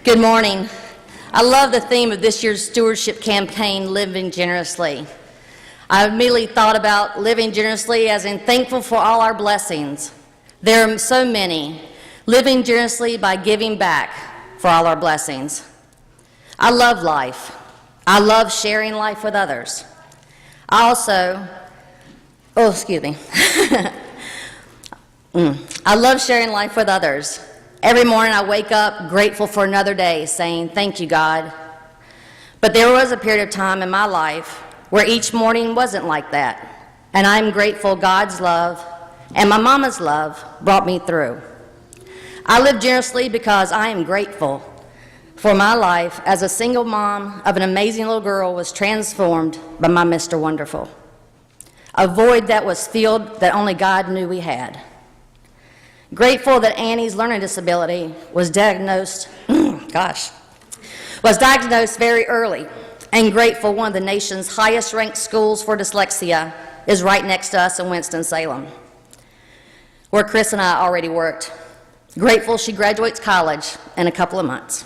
Good morning. I love the theme of this year's stewardship campaign, Living Generously. I immediately thought about living generously as in thankful for all our blessings. There are so many. Living generously by giving back for all our blessings. I love life. I love sharing life with others. I love sharing life with others. Every morning I wake up grateful for another day, saying, thank you, God. But there was a period of time in my life where each morning wasn't like that. And I'm grateful God's love and my mama's love brought me through. I live generously because I am grateful for my life as a single mom of an amazing little girl was transformed by my Mr. Wonderful. A void that was filled that only God knew we had. Grateful that Annie's learning disability was diagnosed very early, and grateful one of the nation's highest ranked schools for dyslexia is right next to us in Winston-Salem, where Chris and I already worked. Grateful she graduates college in a couple of months.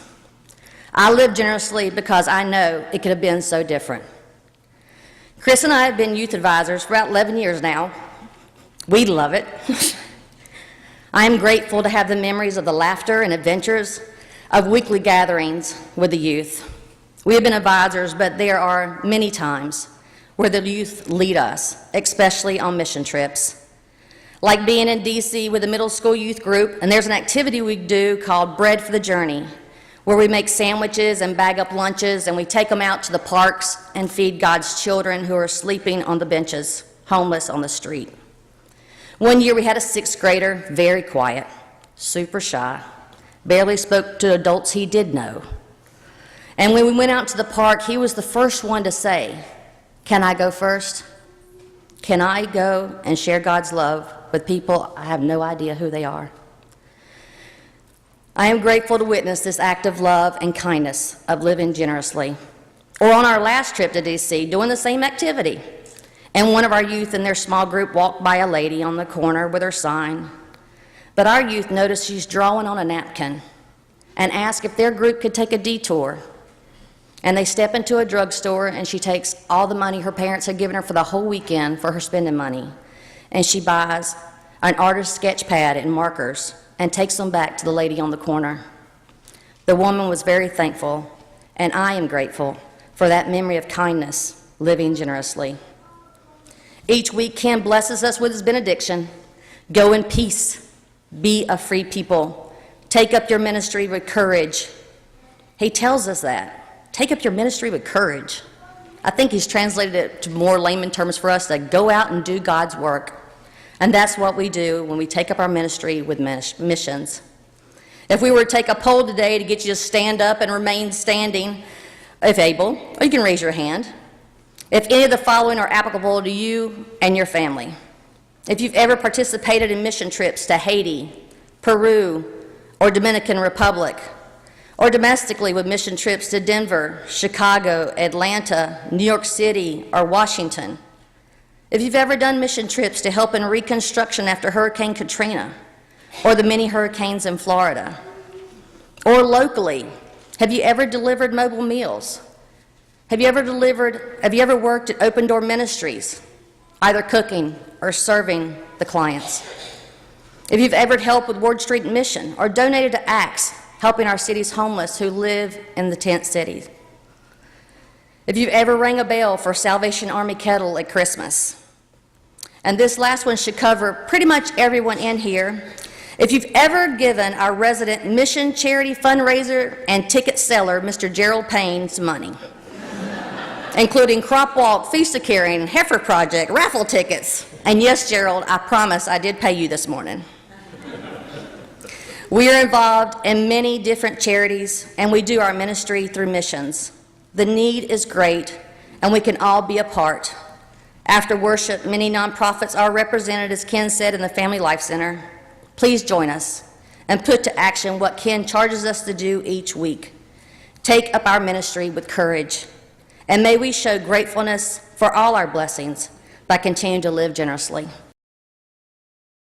I live generously because I know it could have been so different. Chris and I have been youth advisors for about 11 years now. We love it. I am grateful to have the memories of the laughter and adventures of weekly gatherings with the youth. We have been advisors, but there are many times where the youth lead us, especially on mission trips. Like being in DC with the middle school youth group, and there's an activity we do called Bread for the Journey, where we make sandwiches and bag up lunches, and we take them out to the parks and feed God's children who are sleeping on the benches, homeless on the street. One year we had a 6th grader, very quiet, super shy, barely spoke to adults he did know. And when we went out to the park, he was the first one to say, "Can I go first? Can I go and share God's love with people I have no idea who they are?" I am grateful to witness this act of love and kindness of living generously. Or on our last trip to DC, doing the same activity. And one of our youth in their small group walked by a lady on the corner with her sign. But our youth noticed she's drawing on a napkin and asked if their group could take a detour. And they step into a drugstore, and she takes all the money her parents had given her for the whole weekend for her spending money. And she buys an artist's sketch pad and markers and takes them back to the lady on the corner. The woman was very thankful, and I am grateful for that memory of kindness, living generously. Each week, Ken blesses us with his benediction. Go in peace. Be a free people. Take up your ministry with courage. He tells us that. Take up your ministry with courage. I think he's translated it to more layman terms for us to go out and do God's work. And that's what we do when we take up our ministry with missions. If we were to take a poll today to get you to stand up and remain standing, if able, or you can raise your hand. If any of the following are applicable to you and your family. If you've ever participated in mission trips to Haiti, Peru, or Dominican Republic, or domestically with mission trips to Denver, Chicago, Atlanta, New York City, or Washington. If you've ever done mission trips to help in reconstruction after Hurricane Katrina, or the many hurricanes in Florida. Or locally, have you ever delivered mobile meals? Have you ever worked at Open Door Ministries, either cooking or serving the clients? If you've ever helped with Ward Street Mission or donated to ACTS, helping our city's homeless who live in the tent cities. If you've ever rang a bell for Salvation Army Kettle at Christmas. And this last one should cover pretty much everyone in here. If you've ever given our resident mission charity fundraiser and ticket seller, Mr. Gerald Payne, some money, including Crop Walk, Feast of Caring, Heifer Project, raffle tickets. And yes, Gerald, I promise I did pay you this morning. We are involved in many different charities, and we do our ministry through missions. The need is great, and we can all be a part. After worship, many nonprofits are represented, as Ken said, in the Family Life Center. Please join us and put to action what Ken charges us to do each week. Take up our ministry with courage. And may we show gratefulness for all our blessings by continuing to live generously.